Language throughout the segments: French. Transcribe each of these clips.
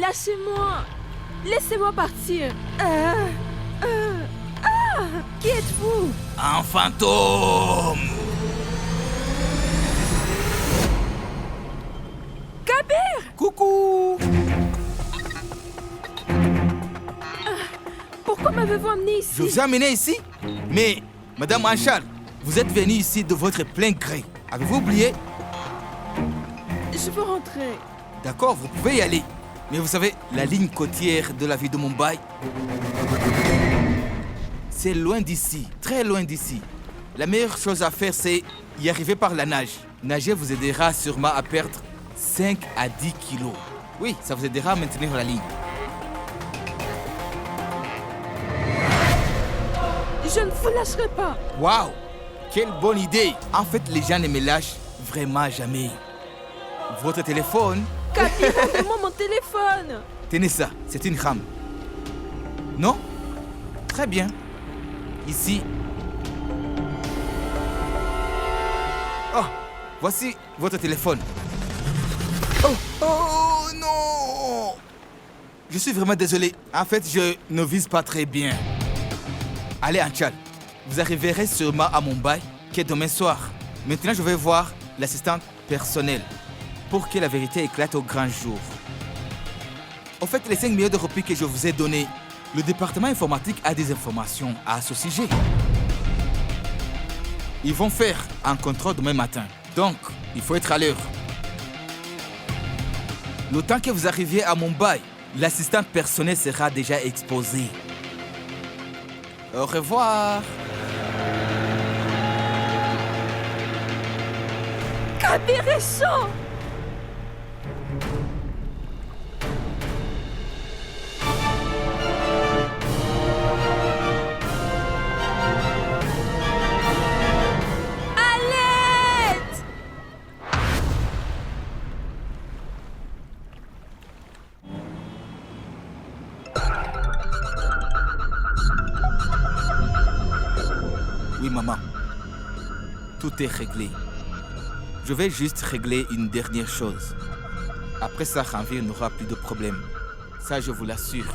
Lâchez-moi. Laissez-moi partir. Qui êtes-vous? Un fantôme! Kabir! Coucou! Pourquoi m'avez-vous amené ici? Je vous ai amené ici? Mais, Madame Anchal, vous êtes venue ici de votre plein gré. Avez-vous oublié? Je veux rentrer. D'accord, vous pouvez y aller. Mais vous savez, la ligne côtière de la ville de Mumbai, c'est loin d'ici, très loin d'ici. La meilleure chose à faire, c'est y arriver par la nage. Nager vous aidera sûrement à perdre 5 à 10 kilos. Oui, ça vous aidera à maintenir la ligne. Je ne vous lâcherai pas. Waouh! Quelle bonne idée! En fait, les gens ne me lâchent vraiment jamais. Votre téléphone? Kabir, rendez-moi mon téléphone. Tenez ça, c'est une rame. Non? Très bien. Ici. Oh, voici votre téléphone. Oh non! Je suis vraiment désolé. En fait, je ne vise pas très bien. Allez, Anchal, vous arriverez sûrement à Mumbai, qui est demain soir. Maintenant, je vais voir l'assistante personnelle pour que la vérité éclate au grand jour. Au fait, les 5 millions de roupies que je vous ai donnés, le département informatique a des informations à ce sujet. Ils vont faire un contrôle demain matin. Donc, il faut être à l'heure. Le temps que vous arriviez à Mumbai, l'assistant personnel sera déjà exposé. Au revoir. Kabir est chaud. Oui, maman. Tout est réglé. Je vais juste régler une dernière chose. Après ça, Ranveer n'aura plus de problème. Ça, je vous l'assure.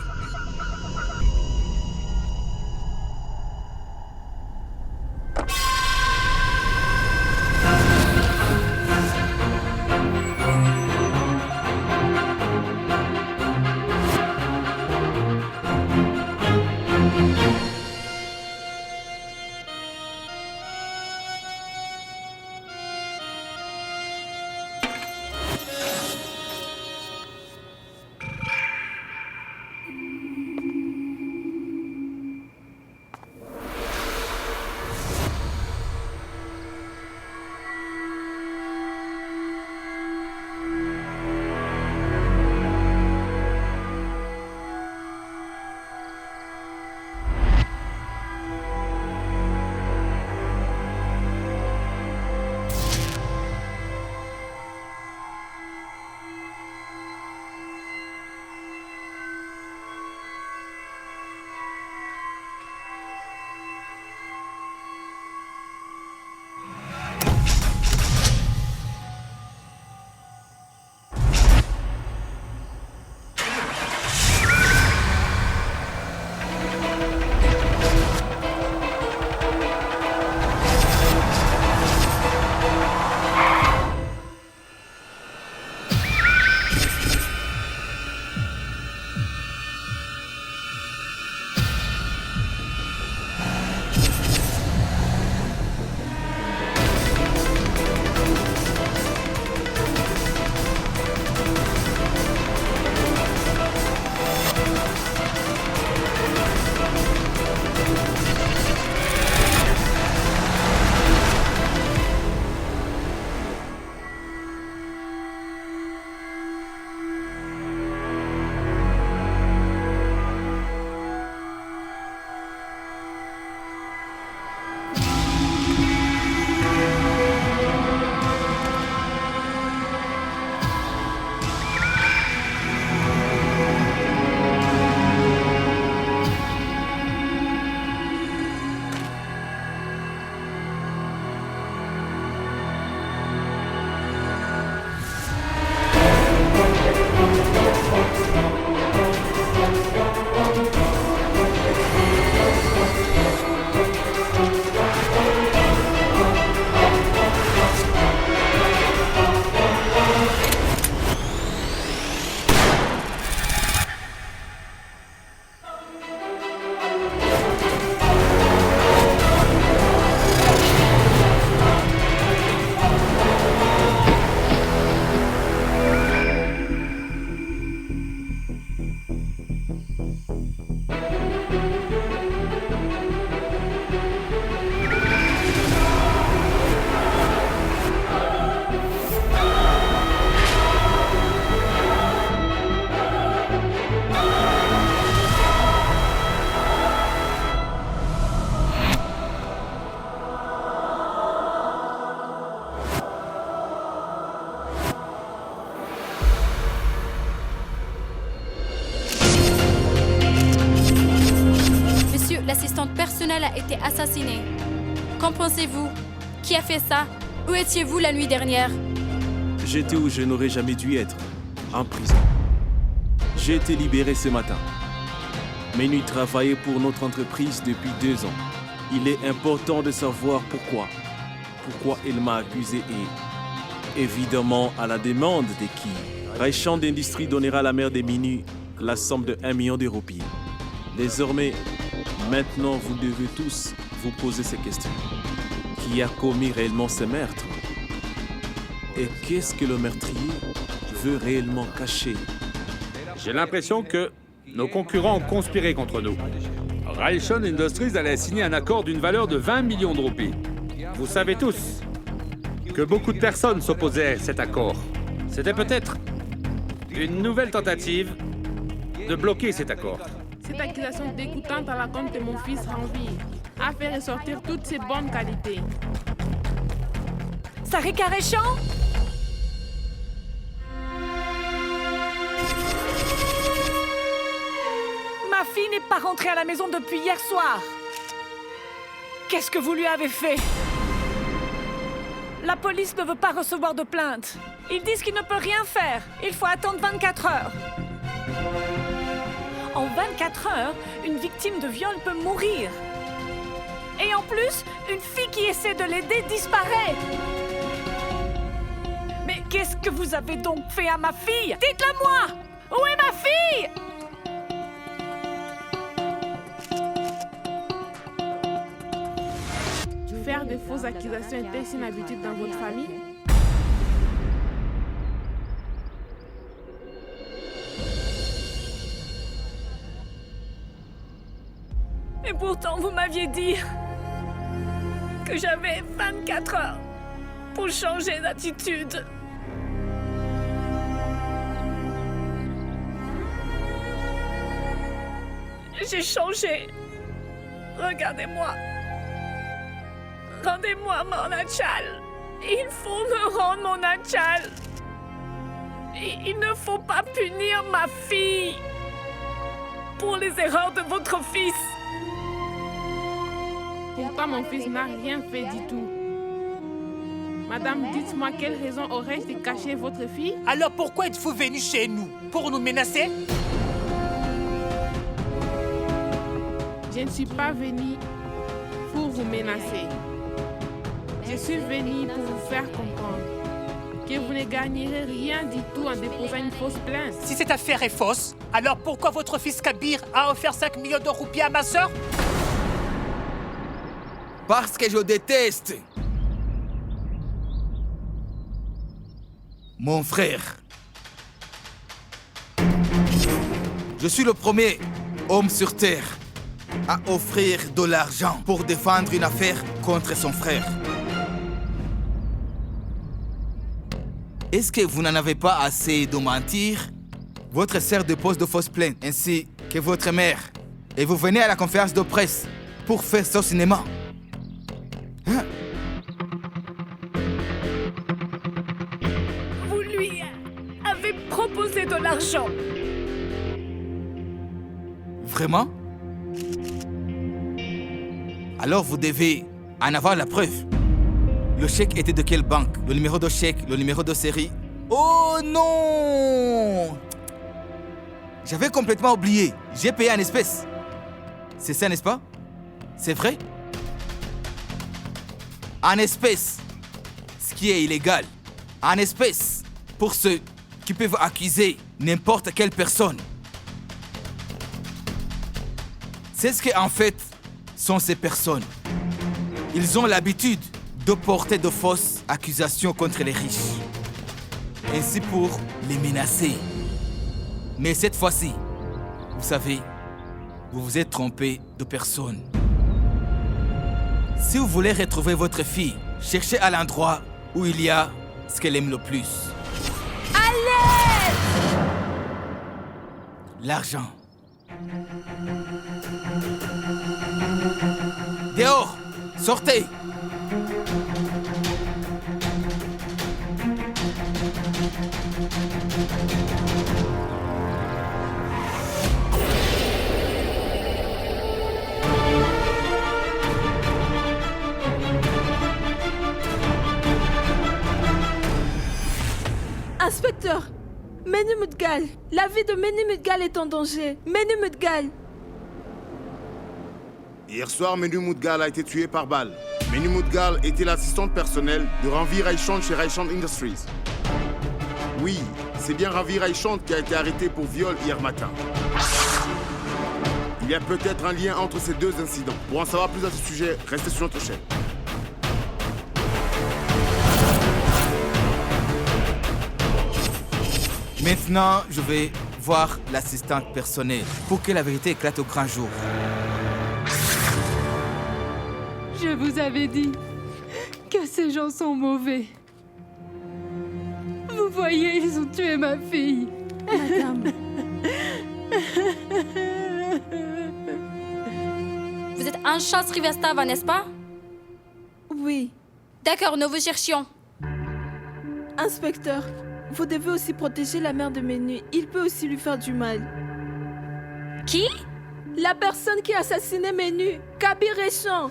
a été assassiné. Qu'en pensez-vous? Qui a fait ça? Où étiez-vous la nuit dernière? J'étais où je n'aurais jamais dû être, en prison. J'ai été libéré ce matin. Menu travaillait pour notre entreprise depuis 2 ans. Il est important de savoir pourquoi. Pourquoi il m'a accusé et, évidemment, à la demande de qui, Raichan d'Industrie donnera à la mère de Minu la somme de 1 million de roupies. Désormais, maintenant, vous devez tous vous poser ces questions. Qui a commis réellement ce meurtre? Et qu'est-ce que le meurtrier veut réellement cacher? J'ai l'impression que nos concurrents ont conspiré contre nous. Raichan Industries allait signer un accord d'une valeur de 20 millions de roupies. Vous savez tous que beaucoup de personnes s'opposaient à cet accord. C'était peut-être une nouvelle tentative de bloquer cet accord. Cette accusation dégoûtante à la compte de mon fils Ranvi a fait ressortir toutes ses bonnes qualités. Sarika Raichan? Ma fille n'est pas rentrée à la maison depuis hier soir. Qu'est-ce que vous lui avez fait? La police ne veut pas recevoir de plainte. Ils disent qu'il ne peut rien faire. Il faut attendre 24 heures. En 24 heures, une victime de viol peut mourir. Et en plus, une fille qui essaie de l'aider disparaît. Mais qu'est-ce que vous avez donc fait à ma fille? Dites-le-moi! Où est ma fille? Faire de fausses accusations était une habitude dans votre famille? Et pourtant, vous m'aviez dit que j'avais 24 heures pour changer d'attitude. J'ai changé. Regardez-moi. Rendez-moi mon Achal. Il faut me rendre mon Achal. Il ne faut pas punir ma fille pour les erreurs de votre fils. Pourtant, mon fils n'a rien fait du tout. Madame, dites-moi quelle raison aurais-je de cacher votre fille? Alors pourquoi êtes-vous venu chez nous? Pour nous menacer? Je ne suis pas venue pour vous menacer. Je suis venue pour vous faire comprendre que vous ne gagnerez rien du tout en déposant une fausse plainte. Si cette affaire est fausse, alors pourquoi votre fils Kabir a offert 5 millions de roupies à ma sœur? Parce que je déteste mon frère. Je suis le premier homme sur Terre à offrir de l'argent pour défendre une affaire contre son frère. Est-ce que vous n'en avez pas assez de mentir? Votre sœur dépose de fausses plaintes, ainsi que votre mère. Et vous venez à la conférence de presse pour faire ça au cinéma. Hein? Vous lui avez proposé de l'argent. Vraiment? Alors vous devez en avoir la preuve. Le chèque était de quelle banque? Le numéro de chèque, le numéro de série? Oh non! J'avais complètement oublié. J'ai payé en espèces. C'est ça, n'est-ce pas? C'est vrai? En espèces. Ce qui est illégal. En espèces. Pour ceux qui peuvent accuser n'importe quelle personne. C'est ce qu'en fait sont ces personnes. Ils ont l'habitude de porter de fausses accusations contre les riches. Ainsi pour les menacer. Mais cette fois-ci, vous savez, vous vous êtes trompé de personne. Si vous voulez retrouver votre fille, cherchez à l'endroit où il y a ce qu'elle aime le plus. Allez! L'argent. Dehors! Sortez! Inspecteur, Menu Mudgal, la vie de Menu Mudgal est en danger. Menu Mudgal. Hier soir, Menu Mudgal a été tué par balle. Menu Mudgal était l'assistante personnelle de Ranveer Raishant chez Raishant Industries. Oui, c'est bien Ranveer Raishant qui a été arrêté pour viol hier matin. Il y a peut-être un lien entre ces deux incidents. Pour en savoir plus à ce sujet, restez sur notre chaîne. Maintenant, je vais voir l'assistante personnelle pour que la vérité éclate au grand jour. Je vous avais dit que ces gens sont mauvais. Vous voyez, ils ont tué ma fille. Madame. Vous êtes Ansha Srivastava, n'est-ce pas? Oui. D'accord, nous vous cherchions. Inspecteur, vous devez aussi protéger la mère de Menu. Il peut aussi lui faire du mal. Qui? La personne qui a assassiné Menu, Kabir Raishant.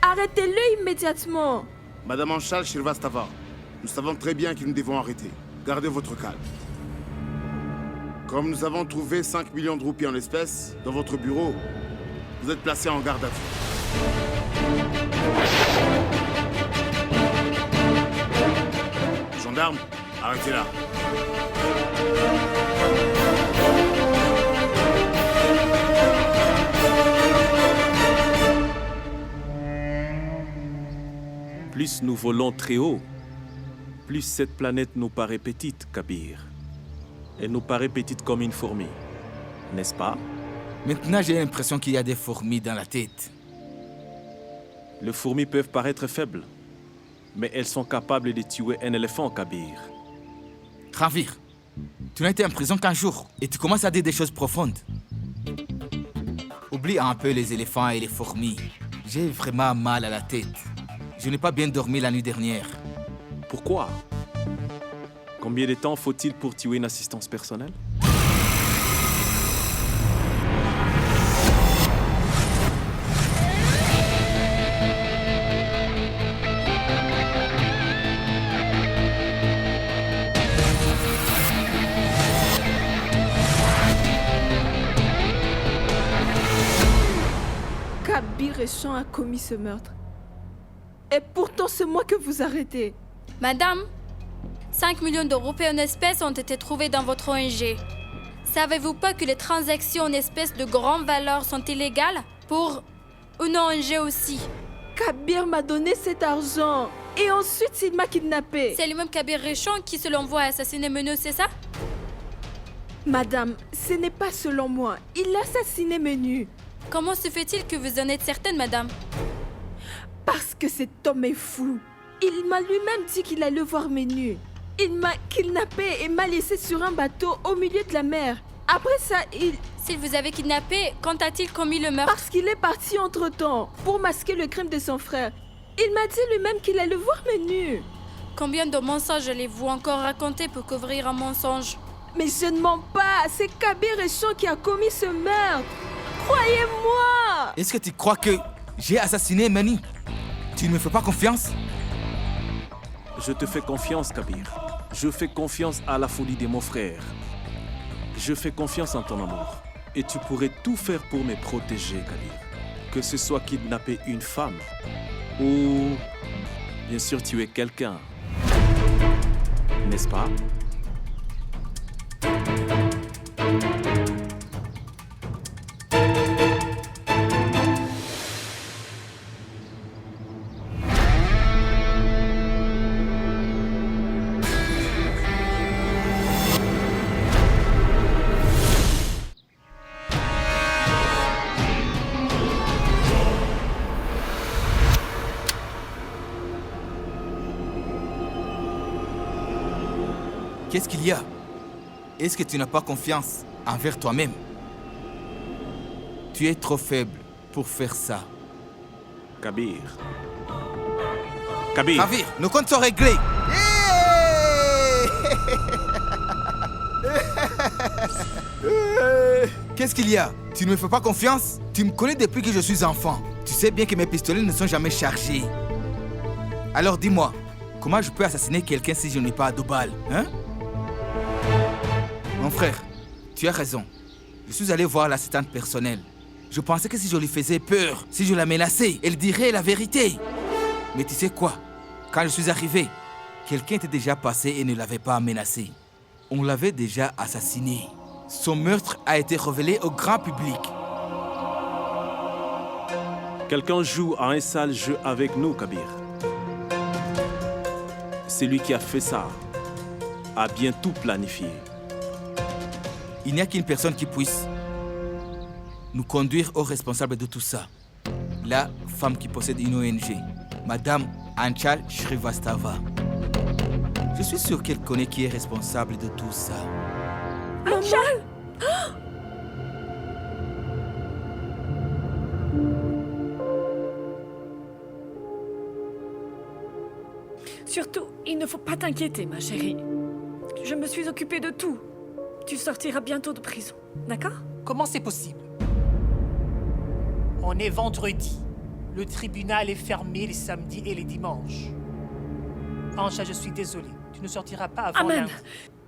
Arrêtez-le immédiatement. Madame Anshal Srivastava, nous savons très bien que nous devons arrêter. Gardez votre calme. Comme nous avons trouvé 5 millions de roupies en espèces dans votre bureau, vous êtes placé en garde à vue. Gendarme, arrêtez-la. Plus nous volons très haut, plus cette planète nous paraît petite, Kabir. Elle nous paraît petite comme une fourmi, n'est-ce pas? Maintenant, j'ai l'impression qu'il y a des fourmis dans la tête. Les fourmis peuvent paraître faibles, mais elles sont capables de tuer un éléphant, Kabir. Ranveer, tu n'as été en prison qu'un jour et tu commences à dire des choses profondes. Oublie un peu les éléphants et les fourmis. J'ai vraiment mal à la tête. Je n'ai pas bien dormi la nuit dernière. Pourquoi? Combien de temps faut-il pour tuer une assistance personnelle? Kabir Raishant a commis ce meurtre. Et pourtant, c'est moi que vous arrêtez. Madame, 5 millions d'euros en espèces ont été trouvés dans votre ONG. Savez-vous pas que les transactions en espèces de grande valeur sont illégales pour une ONG aussi? Kabir m'a donné cet argent. Et ensuite, il m'a kidnappé. C'est le même Kabir Raishant qui, selon vous, a assassiné Menu, c'est ça? Madame, ce n'est pas selon moi. Il a assassiné Menu. Comment se fait-il que vous en êtes certaine, madame? Parce que cet homme est fou. Il m'a lui-même dit qu'il allait voir Menu. Il m'a kidnappé et m'a laissé sur un bateau au milieu de la mer. Après ça, S'il vous avait kidnappé, quand a-t-il commis le meurtre? Parce qu'il est parti entre-temps pour masquer le crime de son frère. Il m'a dit lui-même qu'il allait voir Menu. Combien de mensonges allez-vous encore raconter pour couvrir un mensonge? Mais je ne mens pas. C'est Kabir Raishant qui a commis ce meurtre. Croyez-moi. Est-ce que tu crois que j'ai assassiné Menu? Tu ne me fais pas confiance? Je te fais confiance, Kabir. Je fais confiance à la folie de mon frère. Je fais confiance en ton amour. Et tu pourrais tout faire pour me protéger, Kabir. Que ce soit kidnapper une femme ou, bien sûr, tuer quelqu'un. N'est-ce pas? Qu'est-ce qu'il y a? Est-ce que tu n'as pas confiance envers toi-même? Tu es trop faible pour faire ça. Kabir. Kabir. Ranveer, nos comptes sont réglés. Qu'est-ce qu'il y a? Tu ne me fais pas confiance? Tu me connais depuis que je suis enfant. Tu sais bien que mes pistolets ne sont jamais chargés. Alors dis-moi, Comment je peux assassiner quelqu'un si je n'ai pas de balles, hein? Mon frère, tu as raison. Je suis allé voir l'assistante personnelle. Je pensais que si je lui faisais peur, si je la menaçais, elle dirait la vérité. Mais tu sais quoi? Quand je suis arrivé, quelqu'un était déjà passé et ne l'avait pas menacé. On l'avait déjà assassiné. Son meurtre a été révélé au grand public. Quelqu'un joue à un sale jeu avec nous, Kabir. Celui qui a fait ça a bien tout planifié. Il n'y a qu'une personne qui puisse nous conduire aux responsables de tout ça. La femme qui possède une ONG, Madame Anchal Shrivastava. Je suis sûr qu'elle connaît qui est responsable de tout ça. Anchal! Surtout, il ne faut pas t'inquiéter, ma chérie. Je me suis occupée de tout. Tu sortiras bientôt de prison, d'accord? Comment c'est possible? On est vendredi. Le tribunal est fermé les samedis et les dimanches. Ancha, je suis désolé. Tu ne sortiras pas avant Amen. lundi.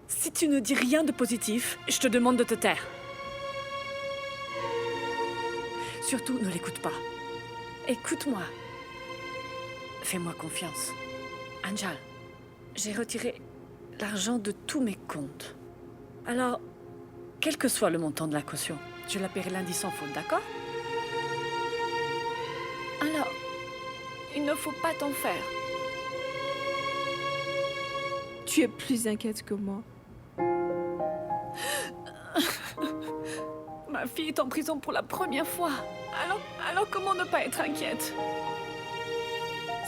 Si tu ne dis rien de positif, je te demande de te taire. Surtout, ne l'écoute pas. Écoute-moi. Fais-moi confiance. Anjal, j'ai retiré l'argent de tous mes comptes. Alors, quel que soit le montant de la caution, je la paierai lundi sans faute, d'accord? Alors, il ne faut pas t'en faire. Tu es plus inquiète que moi. Ma fille est en prison pour la première fois. Alors comment ne pas être inquiète?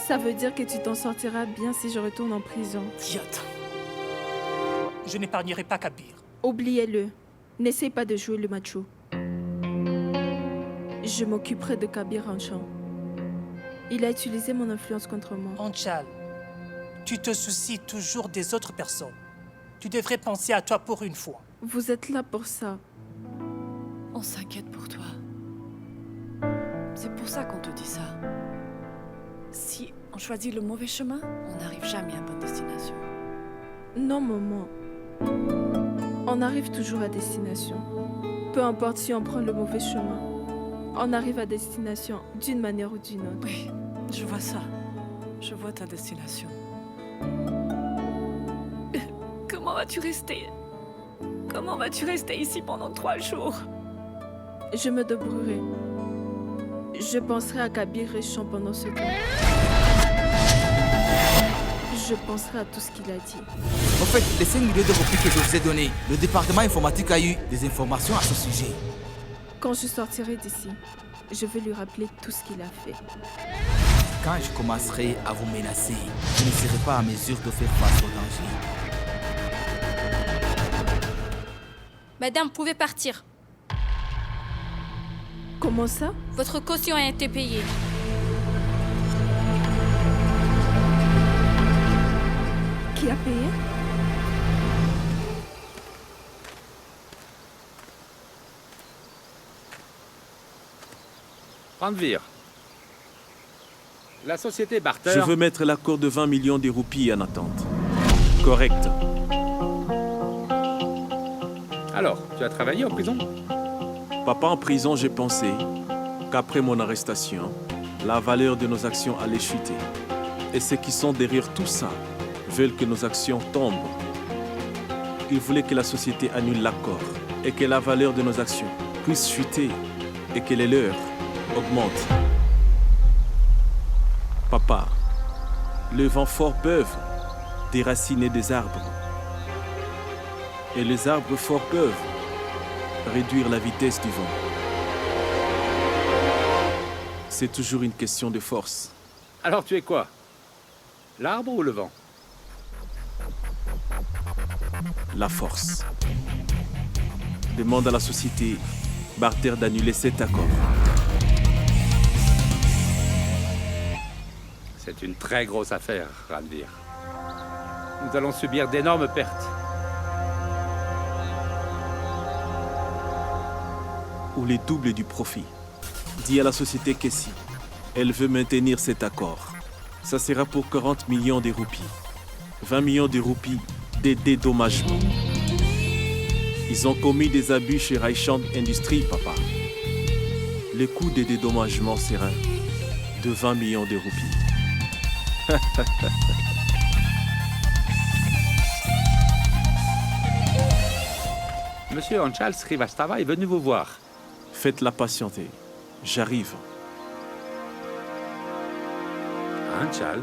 Ça veut dire que tu t'en sortiras bien si je retourne en prison. Idiote. Je n'épargnerai pas Kabir. Oubliez-le. N'essaie pas de jouer le macho. Je m'occuperai de Kabir Anchal. Il a utilisé mon influence contre moi. Anchal, tu te soucies toujours des autres personnes. Tu devrais penser à toi pour une fois. Vous êtes là pour ça. On s'inquiète pour toi. C'est pour ça qu'on te dit ça. Si on choisit le mauvais chemin, on n'arrive jamais à bonne destination. Non, maman. On arrive toujours à destination. Peu importe si on prend le mauvais chemin. On arrive à destination d'une manière ou d'une autre. Oui, je vois ça. Je vois ta destination. Comment vas-tu rester? Comment vas-tu rester ici pendant 3 jours? Je me débrouillerai. Je penserai à Kabir Réchon pendant ce temps. Je penserai à tout ce qu'il a dit. En fait, les 5 millions de roupies que je vous ai donnés, le département informatique a eu des informations à ce sujet. Quand je sortirai d'ici, je vais lui rappeler tout ce qu'il a fait. Quand je commencerai à vous menacer, je ne serai pas à mesure de faire face au danger. Madame, vous pouvez partir. Comment ça? Votre caution a été payée. Qui a payé? Ranveer. La société Barter... Je veux mettre l'accord de 20 millions de roupies en attente. Correct. Alors, tu as travaillé en prison? Papa, en prison, j'ai pensé qu'après mon arrestation, la valeur de nos actions allait chuter. Et ceux qui sont derrière tout ça veulent que nos actions tombent. Ils voulaient que la société annule l'accord et que la valeur de nos actions puisse chuter et que les leurs augmentent. Papa, les vents forts peuvent déraciner des arbres. Et les arbres forts peuvent réduire la vitesse du vent. C'est toujours une question de force. Alors tu es quoi? L'arbre ou le vent? La force. Demande à la société Barter d'annuler cet accord. C'est une très grosse affaire, Ranveer. Nous allons subir d'énormes pertes. Ou les doubles du profit. Dis à la société que si elle veut maintenir cet accord, ça sera pour 40 millions de roupies. 20 millions de roupies de dédommagement. Ils ont commis des abus chez Raishant Industries, papa. Le coût des dédommagements sera de 20 millions de roupies. Monsieur Anchal Srivastava est venu vous voir. Faites-la patienter. J'arrive. Anchal?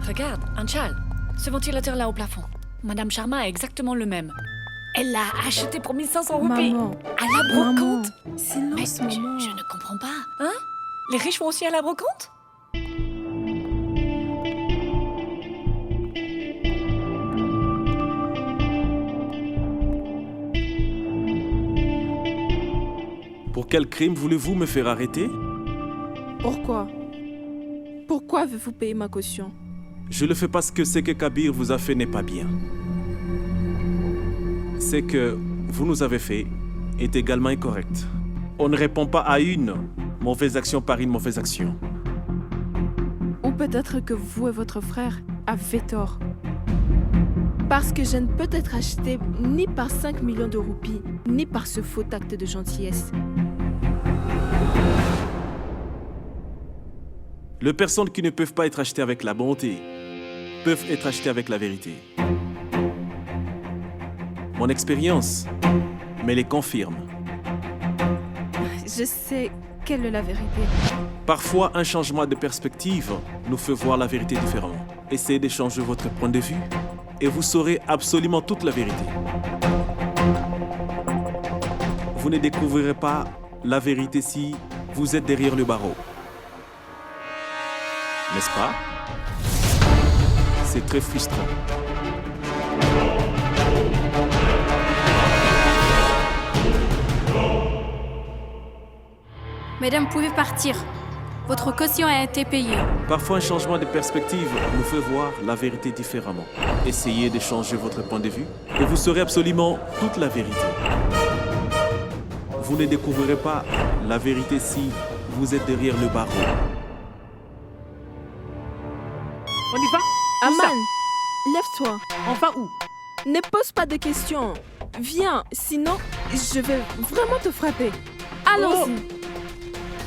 Regarde, Anchal, ce ventilateur-là au plafond. Madame Sharma a exactement le même. Elle l'a acheté pour 1500 roupies. Maman. À la brocante. Maman, silence, Mais maman. je ne comprends pas. Hein? Les riches vont aussi à la brocante? Pour quel crime voulez-vous me faire arrêter? Pourquoi? Pourquoi avez-vous payé ma caution? Je le fais parce que ce que Kabir vous a fait n'est pas bien. Ce que vous nous avez fait est également incorrect. On ne répond pas à une mauvaise action par une mauvaise action. Ou peut-être que vous et votre frère avez tort. Parce que je ne peux être acheté ni par 5 millions de roupies, ni par ce faux acte de gentillesse. Les personnes qui ne peuvent pas être achetées avec la bonté peuvent être achetées avec la vérité. Mon expérience me les confirme. Je sais quelle est la vérité. Parfois, un changement de perspective nous fait voir la vérité différemment. Essayez de changer votre point de vue et vous saurez absolument toute la vérité. Vous ne découvrirez pas la vérité si vous êtes derrière le barreau. N'est-ce pas? C'est très frustrant. Mesdames, vous pouvez partir. Votre caution a été payée. Parfois, un changement de perspective nous fait voir la vérité différemment. Essayez de changer votre point de vue et vous saurez absolument toute la vérité. Vous ne découvrirez pas la vérité si vous êtes derrière le barreau. On y va? Où Aman, ça? lève-toi. On va où? Ne pose pas de questions. Viens, sinon je vais vraiment te frapper. Allons-y.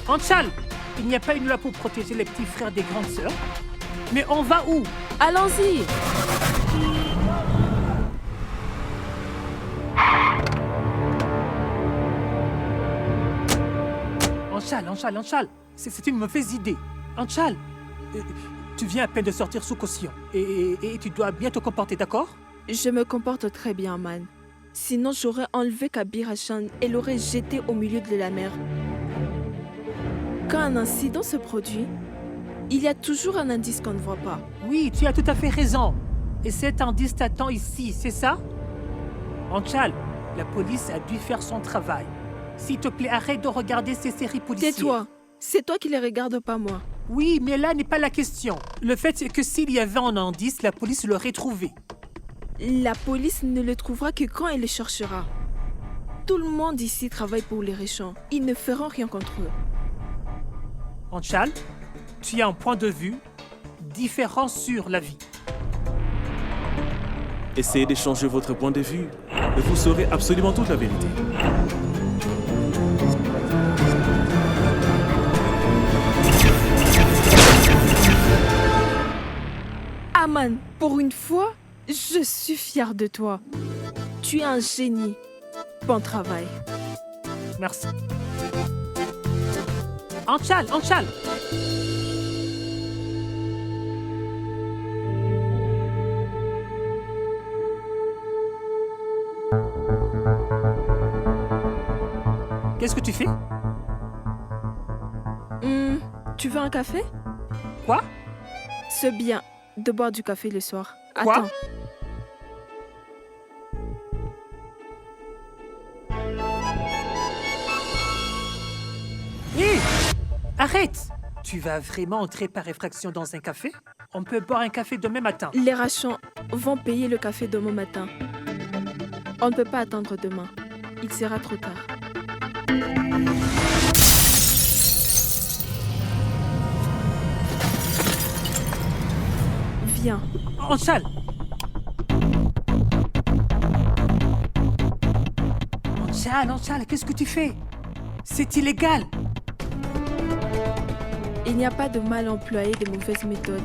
Anchal, il n'y a pas une loi pour protéger les petits frères des grandes sœurs. Mais on va où? Allons-y. Anchal, c'est une mauvaise idée. Anchal, tu viens à peine de sortir sous caution. Et tu dois bien te comporter, d'accord? Je me comporte très bien, man. Sinon, j'aurais enlevé Kabir Hassan et l'aurais jeté au milieu de la mer. Quand un incident se produit, il y a toujours un indice qu'on ne voit pas. Oui, tu as tout à fait raison. Et cet indice t'attend ici, c'est ça? Anchal, la police a dû faire son travail. S'il te plaît, arrête de regarder ces séries policières. Tais-toi. C'est toi qui les regardes, pas moi. Oui, mais là n'est pas la question. Le fait est que s'il y avait un indice, la police l'aurait trouvé. La police ne le trouvera que quand elle le cherchera. Tout le monde ici travaille pour les Réchants. Ils ne feront rien contre eux. Anchal, tu as un point de vue différent sur la vie. Essayez de changer votre point de vue et vous saurez absolument toute la vérité. Aman, pour une fois, je suis fière de toi. Tu es un génie. Bon travail. Merci. Anchal! Qu'est-ce que tu fais? Tu veux un café? Quoi? C'est bien de boire du café le soir. Quoi? Attends. Hé! Arrête! Tu vas vraiment entrer par effraction dans un café? On peut boire un café demain matin. Les Rachants vont payer le café demain matin. On ne peut pas attendre demain. Il sera trop tard. Viens. Anshal! Anshal, qu'est-ce que tu fais? C'est illégal! Il n'y a pas de mal à employer de mauvaises méthodes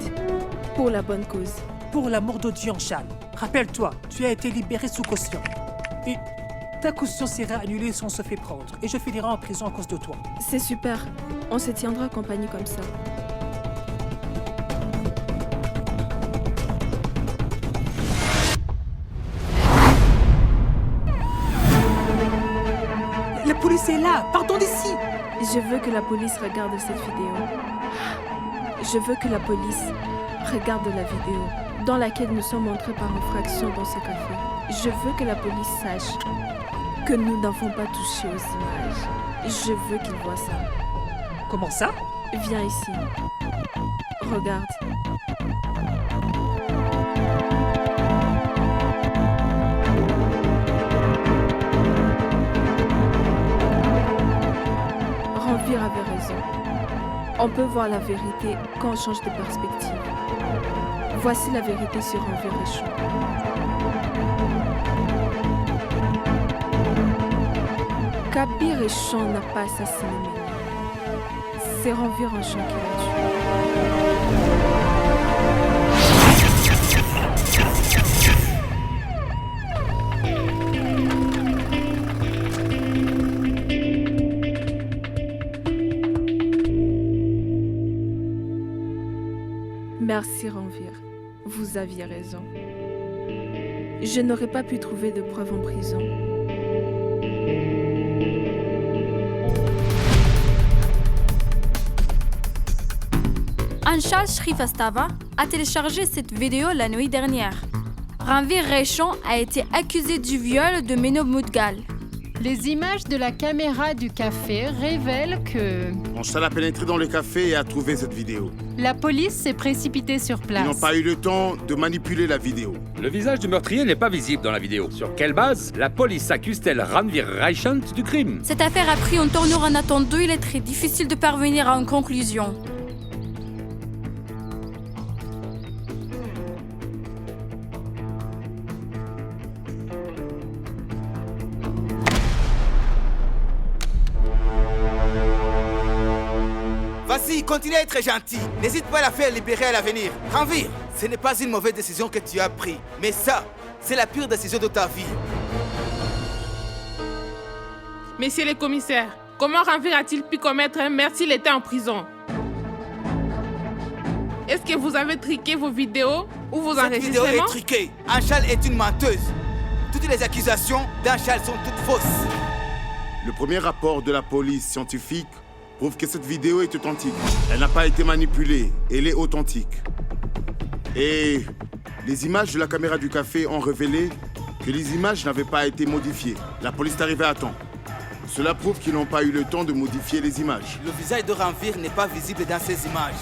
pour la bonne cause. Pour l'amour de Dieu, Anshal, rappelle-toi, tu as été libéré sous caution. Et ta caution sera annulée si on se fait prendre. Et je finirai en prison à cause de toi. C'est super. On se tiendra compagnie comme ça. La police est là! Partons d'ici! Je veux que la police regarde cette vidéo. Je veux que la police regarde la vidéo dans laquelle nous sommes entrés par infraction dans ce café. Je veux que la police sache que nous n'avons pas touché aux images. Je veux qu'ils voient ça. Comment ça? Viens ici. Regarde. Ranvir avait raison. On peut voir la vérité quand on change de perspective. Voici la vérité sur Ranvir et Sean. Kabir et Sean n'a pas assassiné Méni. C'est Ranvir et Sean qui l'a tué. Merci Ranvir, vous aviez raison. Je n'aurais pas pu trouver de preuves en prison. Anshal Shrivastava a téléchargé cette vidéo la nuit dernière. Ranvir Reshon a été accusé du viol de Meno Moudgal. Les images de la caméra du café révèlent que Anshal a pénétré dans le café et a trouvé cette vidéo. la police s'est précipitée sur place. Ils n'ont pas eu le temps de manipuler la vidéo. Le visage du meurtrier n'est pas visible dans la vidéo. Sur quelle base la police accuse-t-elle Ranvir Raishant du crime? Cette affaire a pris une tournure inattendue. Il est très difficile de parvenir à une conclusion. Vas-y, continue à être gentil. N'hésite pas à la faire libérer à l'avenir. Ranvir, ce n'est pas une mauvaise décision que tu as prise. Mais ça, c'est la pire décision de ta vie. Messieurs les commissaires, comment Ranvir a-t-il pu commettre un meurtre s'il était en prison? Est-ce que vous avez triqué vos vidéos ou vos Cette vidéo est enregistrements? truquée. Anshal est une menteuse. Toutes les accusations d'Anshal sont toutes fausses. Le premier rapport de la police scientifique prouve que cette vidéo est authentique. Elle n'a pas été manipulée, elle est authentique. Et les images de la caméra du café ont révélé que les images n'avaient pas été modifiées. La police est arrivée à temps. Cela prouve qu'ils n'ont pas eu le temps de modifier les images. Le visage de Ranvir n'est pas visible dans ces images.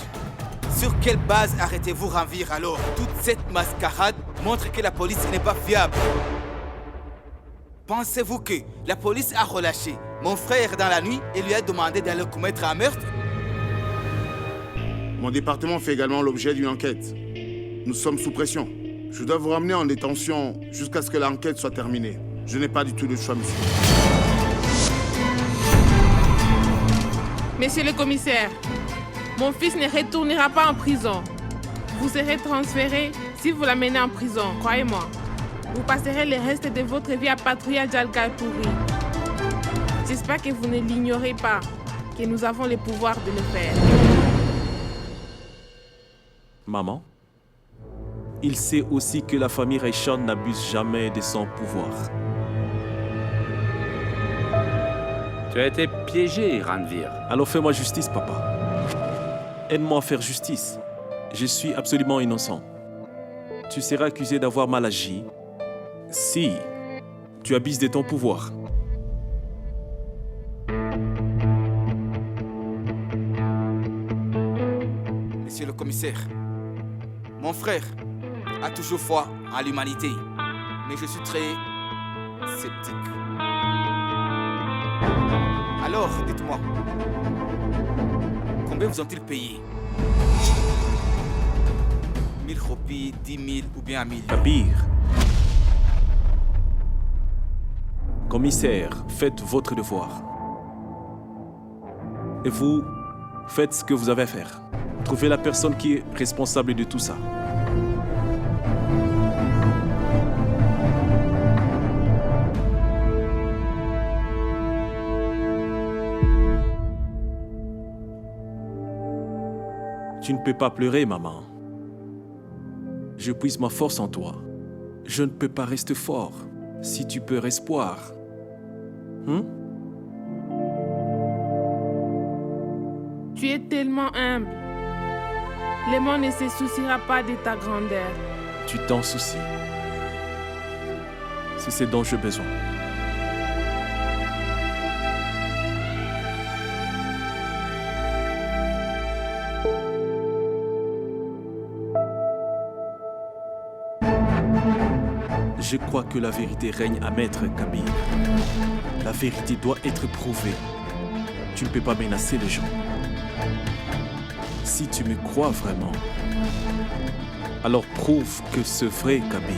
Sur quelle base arrêtez-vous Ranvir alors? Toute cette mascarade montre que la police n'est pas fiable. Pensez-vous que la police a relâché mon frère dans la nuit et lui a demandé d'aller commettre un meurtre? Mon département fait également l'objet d'une enquête. Nous sommes sous pression. Je dois vous ramener en détention jusqu'à ce que l'enquête soit terminée. Je n'ai pas du tout de choix, monsieur. Monsieur le commissaire, mon fils ne retournera pas en prison. Vous serez transféré si vous l'amenez en prison, croyez-moi. Vous passerez le reste de votre vie à patrouiller à Jalgaipuri. J'espère que vous ne l'ignorez pas, que nous avons le pouvoir de le faire. Maman, il sait aussi que la famille Raishon n'abuse jamais de son pouvoir. Tu as été piégé, Ranvir. Alors fais-moi justice, papa. Aide-moi à faire justice. Je suis absolument innocent. Tu seras accusé d'avoir mal agi si tu abuses de ton pouvoir. Monsieur le commissaire, mon frère a toujours foi en l'humanité. Mais je suis très sceptique. Alors, dites-moi, combien vous ont-ils payé? 1000 roupies, 10 000 ou bien 1 million? Kabir. Commissaire, faites votre devoir. Et vous, faites ce que vous avez à faire. Trouvez la personne qui est responsable de tout ça. Tu ne peux pas pleurer, maman. Je puise ma force en toi. Je ne peux pas rester fort si tu perds espoir. Tu es tellement humble. Le monde ne se souciera pas de ta grandeur. Tu t'en soucies. C'est ce dont j'ai besoin. Je crois que la vérité règne à maître, Kabir. La vérité doit être prouvée. Tu ne peux pas menacer les gens. Si tu me crois vraiment, alors prouve que c'est vrai, Kabir.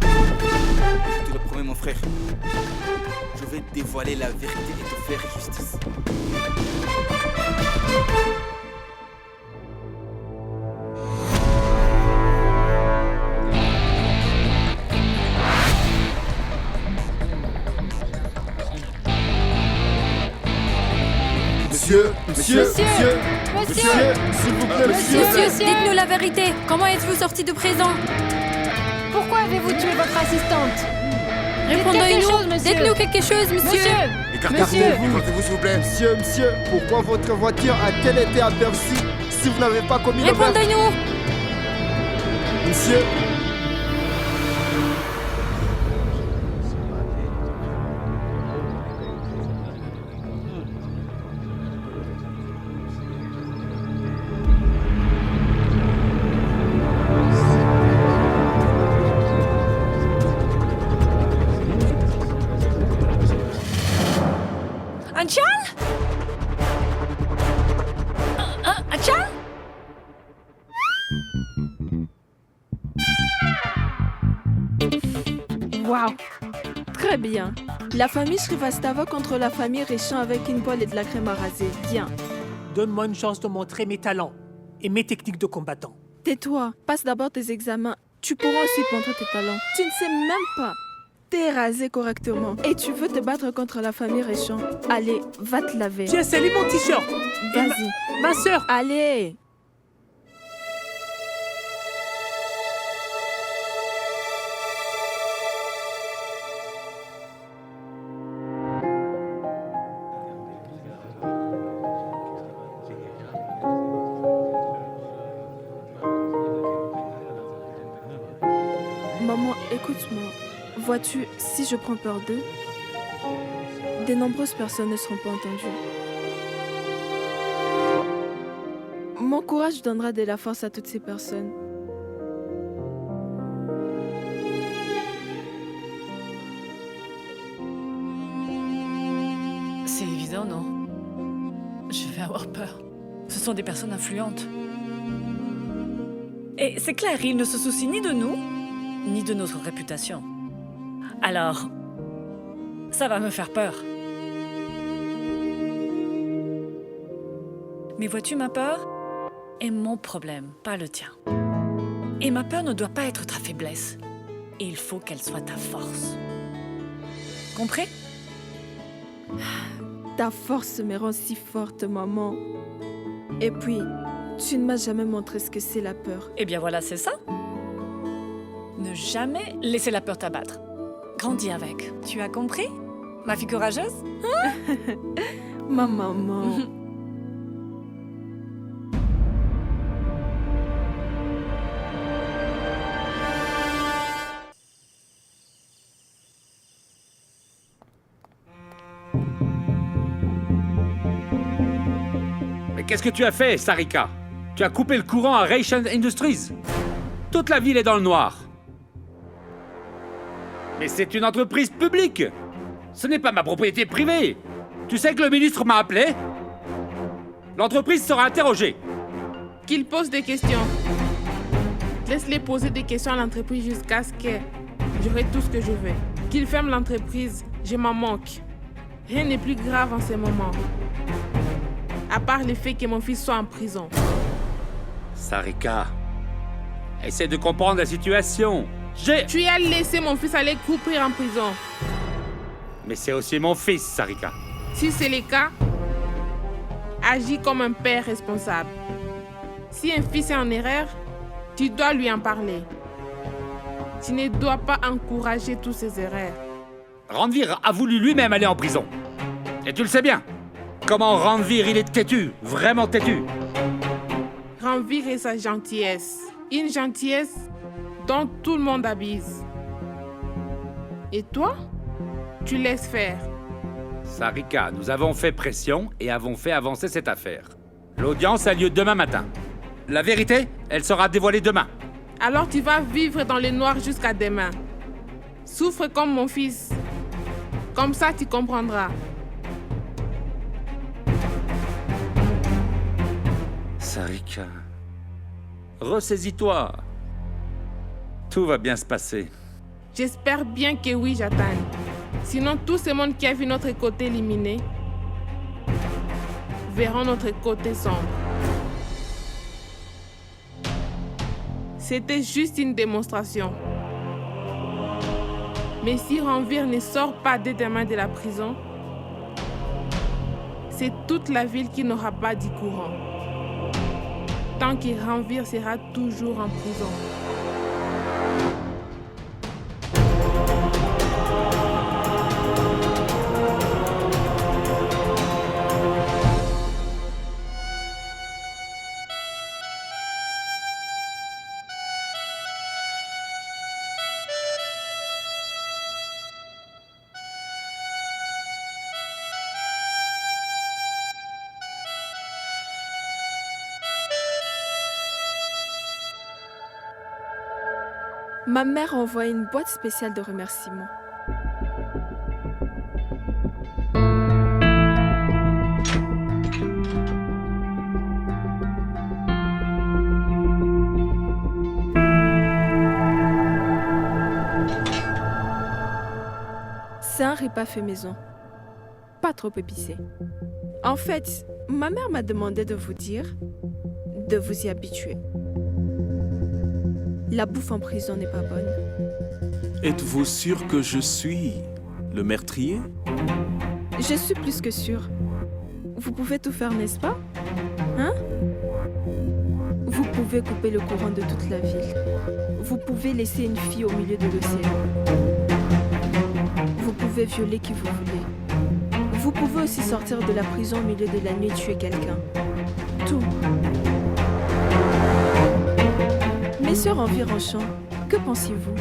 Je te le promets, mon frère. Je vais dévoiler la vérité et te faire justice. Monsieur, s'il vous plaît, Monsieur, dites-nous la vérité. Comment êtes-vous sorti de prison? Pourquoi avez-vous tué votre assistante? Répondez-nous. Dites-nous quelque chose, monsieur. Écartez-vous, s'il vous plaît. Monsieur, pourquoi votre voiture a-t-elle été aperçue si vous n'avez pas commis le meurtre? Répondez-nous. Monsieur. Waouh! Très bien. La famille Srivastava contre la famille Réchand avec une poêle et de la crème à raser. Bien. Donne-moi une chance de montrer mes talents et mes techniques de combattant. Tais-toi. Passe d'abord tes examens. Tu pourras aussi montrer tes talents. Tu ne sais même pas. T'es rasé correctement. Et tu veux te battre contre la famille Réchand. Allez, va te laver. Tiens, c'est mon t-shirt. Vas-y. Ma sœur. Allez. Maman, écoute-moi. Vois-tu, si je prends peur d'eux, de nombreuses personnes ne seront pas entendues. Mon courage donnera de la force à toutes ces personnes. C'est évident, non? Je vais avoir peur. Ce sont des personnes influentes. Et c'est clair, ils ne se soucient ni de nous, ni de notre réputation. Alors, ça va me faire peur. Mais vois-tu, ma peur est mon problème, pas le tien. Et ma peur ne doit pas être ta faiblesse. Il faut qu'elle soit ta force. Compris? Ta force me rend si forte, maman. Et puis, tu ne m'as jamais montré ce que c'est la peur. Eh bien voilà, c'est ça. Ne jamais laisser la peur t'abattre. Grandis avec. Tu as compris, ma fille courageuse? Ma maman. Mais qu'est-ce que tu as fait, Sarika? Tu as coupé le courant à Réchand Industries. Toute la ville est dans le noir. Mais c'est une entreprise publique. Ce n'est pas ma propriété privée. Tu sais que le ministre m'a appelé? L'entreprise sera interrogée. Qu'il pose des questions. Laisse-les poser des questions à l'entreprise jusqu'à ce que j'aurai tout ce que je veux. Qu'il ferme l'entreprise, je m'en manque. Rien n'est plus grave en ce moment. À part le fait que mon fils soit en prison. Sarika, essaie de comprendre la situation. Tu as laissé mon fils aller couper en prison. Mais c'est aussi mon fils, Sarika. Si c'est le cas, agis comme un père responsable. Si un fils est en erreur, tu dois lui en parler. Tu ne dois pas encourager toutes ces erreurs. Ranveer a voulu lui-même aller en prison. Et tu le sais bien. Comment Ranveer, il est têtu, vraiment têtu. Ranveer et sa gentillesse. Une gentillesse dont tout le monde abuse. Et toi, tu laisses faire. Sarika, nous avons fait pression et avons fait avancer cette affaire. L'audience a lieu demain matin. La vérité, elle sera dévoilée demain. Alors tu vas vivre dans le noir jusqu'à demain. Souffre comme mon fils. Comme ça, tu comprendras. Sarika, ressaisis-toi. Tout va bien se passer. J'espère bien que oui, Jatan. Sinon, tout ce monde qui a vu notre côté éliminé verront notre côté sombre. C'était juste une démonstration. Mais si Ranveer ne sort pas dès demain de la prison, c'est toute la ville qui n'aura pas du courant. Tant que Ranveer sera toujours en prison. Ma mère envoie une boîte spéciale de remerciements. C'est un repas fait maison. Pas trop épicé. En fait, ma mère m'a demandé de vous dire, de vous y habituer. La bouffe en prison n'est pas bonne. Êtes-vous sûr que je suis le meurtrier? Je suis plus que sûre. Vous pouvez tout faire, n'est-ce pas? Hein? Vous pouvez couper le courant de toute la ville. Vous pouvez laisser une fille au milieu de l'océan. Vous pouvez violer qui vous voulez. Vous pouvez aussi sortir de la prison au milieu de la nuit et tuer quelqu'un. Tout. Messieurs Ranveer-Enchant, que pensez-vous?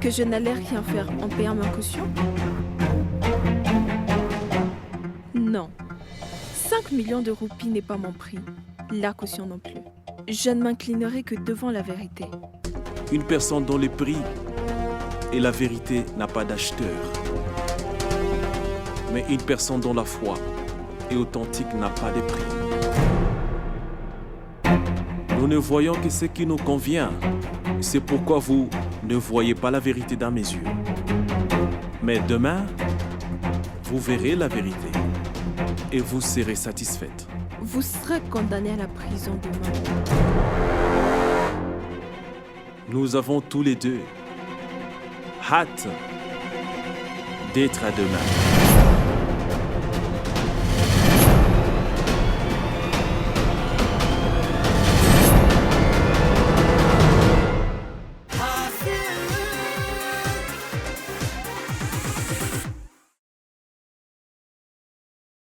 Que je n'allais rien faire en payant ma caution? Non. 5 millions de roupies n'est pas mon prix. La caution non plus. Je ne m'inclinerai que devant la vérité. Une personne dont le prix et la vérité n'a pas d'acheteur. Mais une personne dont la foi est authentique n'a pas de prix. Nous ne voyons que ce qui nous convient. C'est pourquoi vous ne voyez pas la vérité dans mes yeux. Mais demain, vous verrez la vérité et vous serez satisfaite. Vous serez condamné à la prison demain. Nous avons tous les deux hâte d'être à demain.